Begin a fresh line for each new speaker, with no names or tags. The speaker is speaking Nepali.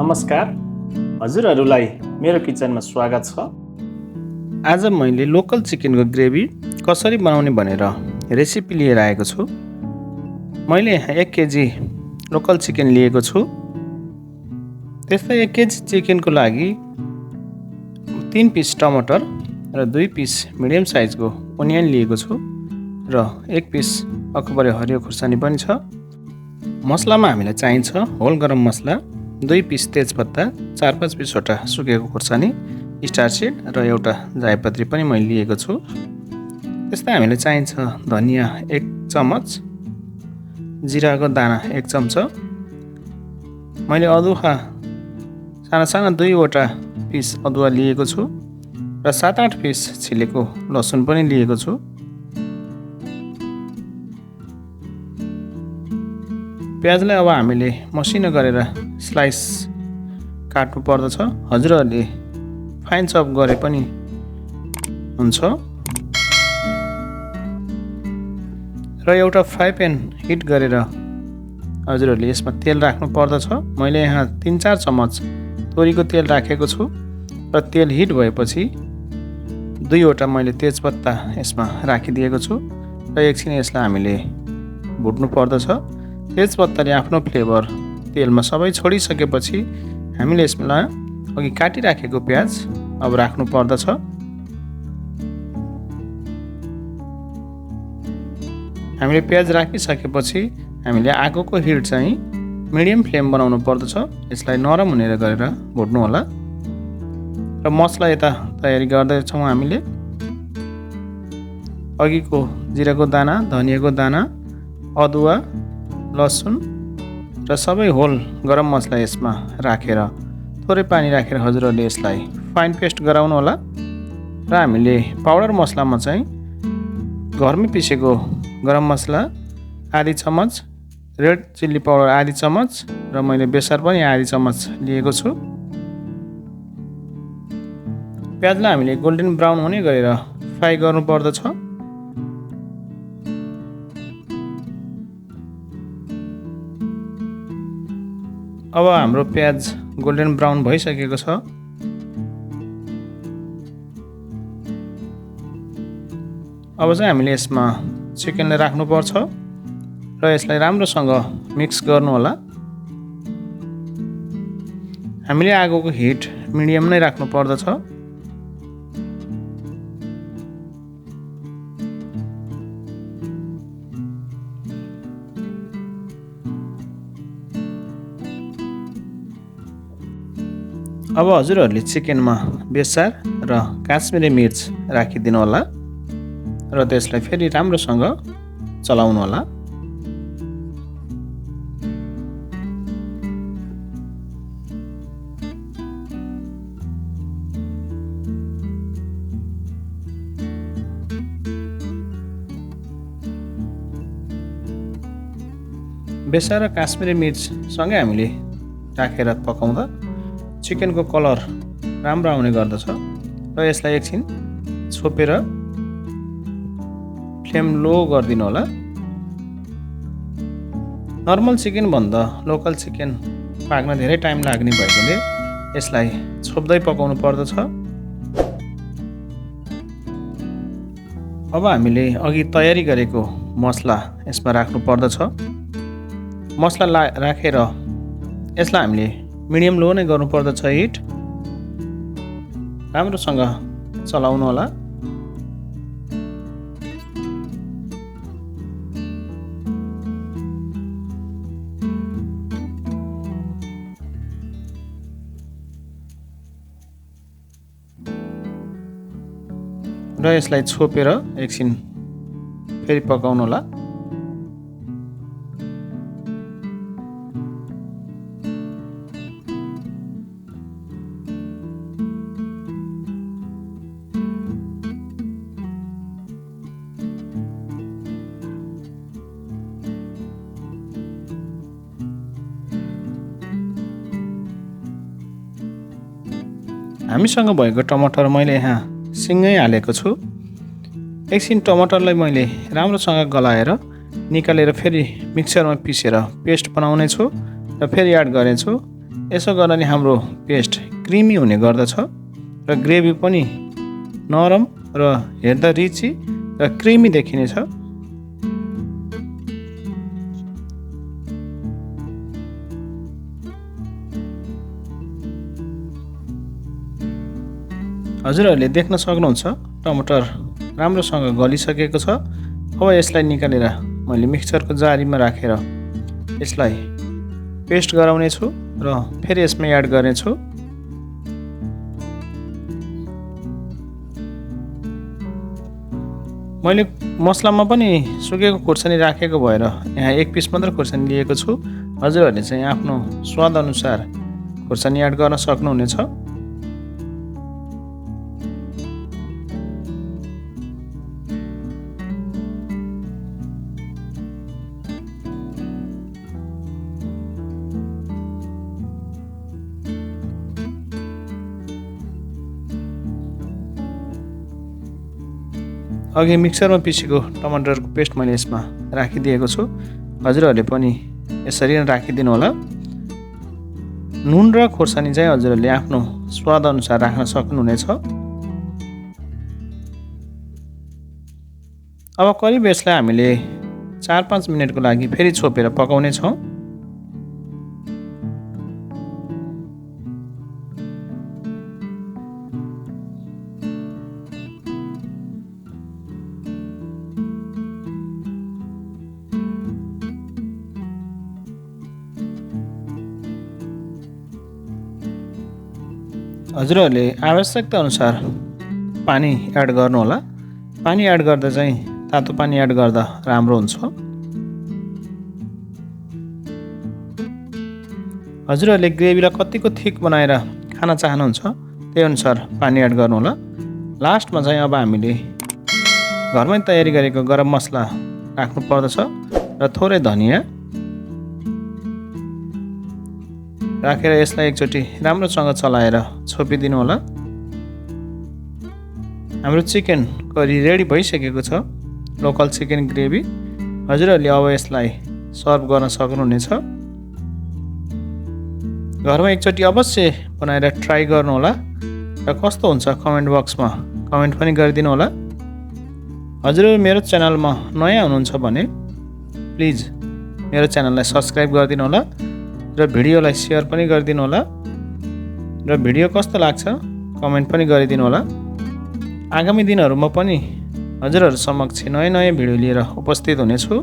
नमस्कार, हजुरहरूलाई मेरो किचनमा स्वागत छ। आज मैले लोकल चिकनको ग्रेभी कसरी बनाउने भनेर रेसिपी लिएर आएको छु। मैले 1 केजी लोकल चिकन लिएको छु। त्यस्तै 1 केजी चिकनको लागि 3 पिस टमाटर र 2 पिस मिडियम साइजको ओनियन लिएको छु र 1 पिस अकबरे हरियो खुर्सानी पनि छ। मसलामा हामीलाई चाहिन्छ होल गरम मसला, 2 पिस तेजपत्ता, 4-5 पिसवटा सुकेको खुर्सानी, स्टार सिड र एउटा जायपत्री पनि मैले लिएको छु। त्यस्तै हामीलाई चाहिन्छ धनिया 1 चम्च, जिराको दाना 1 चम्चा। मैले अदुवा साना 2वटा पिस अदुवा लिएको छु र 7-8 पिस छिलेको लसुन पनि लिएको छु। प्याजलाई अब हामीले मसिनो गरेर स्लाइस काट्नु पर्दछ। हजुरहरूले फाइन चप गरे पनि हुन्छ। र एउटा फ्राई प्यान हिट गरेर हजुरहरूले यसमा तेल राख्नु पर्दछ। मैले यहाँ 3-4 चम्च तोरीको तेल राखेको छु र तेल हिट भएपछि 2वटा मैले तेजपत्ता यसमा राखिदिएको छु र एकछिन यसलाई हामीले भुट्नु पर्दछ। तेजपत्ताले आफ्नो फ्लेभर तेलमा सबै छोडिसकेपछि हामीले यसमा अघि काटिराखेको प्याज अब राख्नु पर्दछ। हामीले प्याज राखिसकेपछि हामीले आगोको हिट चाहिँ मिडियम फ्लेम बनाउनु पर्दछ। यसलाई नरम हुने गरेर भुट्नु होला। र मसला यता तयारी गर्दैछौँ। हामीले अघिको जिराको दाना, धनियाको दाना, अदुवा, लसुन र सबै होल गरम मसला यसमा राखेर थोरै पानी राखेर हजुरहरूले यसलाई फाइन पेस्ट गराउनु होला। र हामीले पाउडर मसलामा चाहिँ घरमै पिसेको गरम मसला आधी चम्च, रेड चिल्ली पाउडर आधी चम्च र मैले बेसार पनि आधी चम्च लिएको छु। प्याजलाई हामीले गोल्डन ब्राउन हुने गरेर फ्राई गर्नु पर्दछ। अब हाम्रो प्याज गोल्डन ब्राउन भइसकेको छ। अब चाहिँ हामीले यसमा चिकनलाई राख्नुपर्छ र यसलाई राम्रोसँग मिक्स गर्नु होला। हामीले आगोको हिट मिडियम नै राख्नु पर्दछ। अब हजुरहरूले चिकनमा बेसार र काश्मिरी मिर्च राखिदिनु होला र त्यसलाई फेरि राम्रोसँग चलाउनु होला। बेसार र काश्मिरी मिर्चसँगै हामीले राखेर पकाउँदा चिकनको कलर राम्रो आउने गर्दछ। र यसलाई एकछिन छोपेर फ्लेम लो गरिदिनु होला। नर्मल चिकन भन्दा लोकल चिकन पाक्न धेरै टाइम लाग्ने भएकोले यसलाई छोप्दै पकाउनु पर्दछ। अब हामीले अघि तयारी गरेको मसला यसमा राख्नु पर्दछ। मसला राखेर यसलाई हामीले मिडियम लो नै गर्नु पर्दछ हिट। राम्रोसँग चलाउनु होला। र यसलाई छोपेर एकछिन फेरि पकाउनु होला। हामीसँग भएको टमाटर मैले यहाँ सिँगै हालेको छु। एकछिन टमाटरलाई मैले राम्रोसँग गलाएर निकालेर फेरि मिक्सरमा पिसेर पेस्ट बनाउने छु र फेरि एड गर्ने छु। यसो गर्नाले हाम्रो पेस्ट क्रिमी हुने गर्दछ र ग्रेभी पनि नरम र हेर्दा रिची र क्रिमी देखिनेछ। हजुरहरूले देख्न सक्नुहुन्छ टमाटर राम्रोसँग गलिसकेको छ। अब यसलाई निकालेर मैले मिक्सचरको जारीमा राखेर यसलाई पेस्ट गराउने छु र फेरि यसमा एड गर्ने छु। मैले मसलामा पनि सुकेको खुर्सानी राखेको भएर यहाँ 1 पिस मात्र खुर्सानी लिएको छु। हजुरहरूले चाहिँ आफ्नो स्वाद अनुसार खुर्सानी एड गर्न सक्नुहुनेछ। अघि मिक्सरमा पिसेको टमाटरको पेस्ट मैले यसमा राखिदिएको छु। हजुरहरूले पनि यसरी नै राखिदिनु होला। नुन र खुर्सानी चाहिँ हजुरहरूले आफ्नो स्वाद अनुसार राख्न सक्नुहुनेछ। अब करिब यसलाई हामीले 4-5 मिनेटको लागि फेरि छोपेर पकाउने छौँ। हजुरहरूले आवश्यकता अनुसार पानी एड गर्नु होला। पानी एड गर्दा चाहिँ तातो पानी एड गर्दा राम्रो हुन्छ। हजुरहरूले ग्रेभीलाई कतिको थिक बनाएर खान चाहनुहुन्छ त्यही अनुसार पानी एड गर्नु होला। लास्टमा चाहिँ अब हामीले घरमै तयारी गरेको गरम मसला राख्नु पर्दछ र थोरै धनिया राखेर यसलाई एकचोटि राम्रोसँग चलाएर छोपिदिनु होला। हाम्रो चिकन करी रेडी भइसकेको छ, लोकल चिकन ग्रेभी। हजुरहरूले अब यसलाई सर्भ गर्न सक्नुहुनेछ। घरमा एकचोटि अवश्य बनाएर ट्राई गर्नु होला र कस्तो हुन्छ कमेन्ट बक्समा कमेन्ट पनि गरिदिनु होला। हजुरहरू मेरो च्यानलमा नयाँ हुनुहुन्छ भने प्लिज मेरो च्यानललाई सब्स्क्राइब गरिदिनु होला र भिडियोलाई सेयर पनि गरिदिनु होला र भिडियो कस्तो लाग्छ कमेन्ट पनि गरिदिनु होला। आगामी दिनहरूमा पनि हजुरहरू समक्ष नयाँ भिडियो लिएर उपस्थित हुनेछु।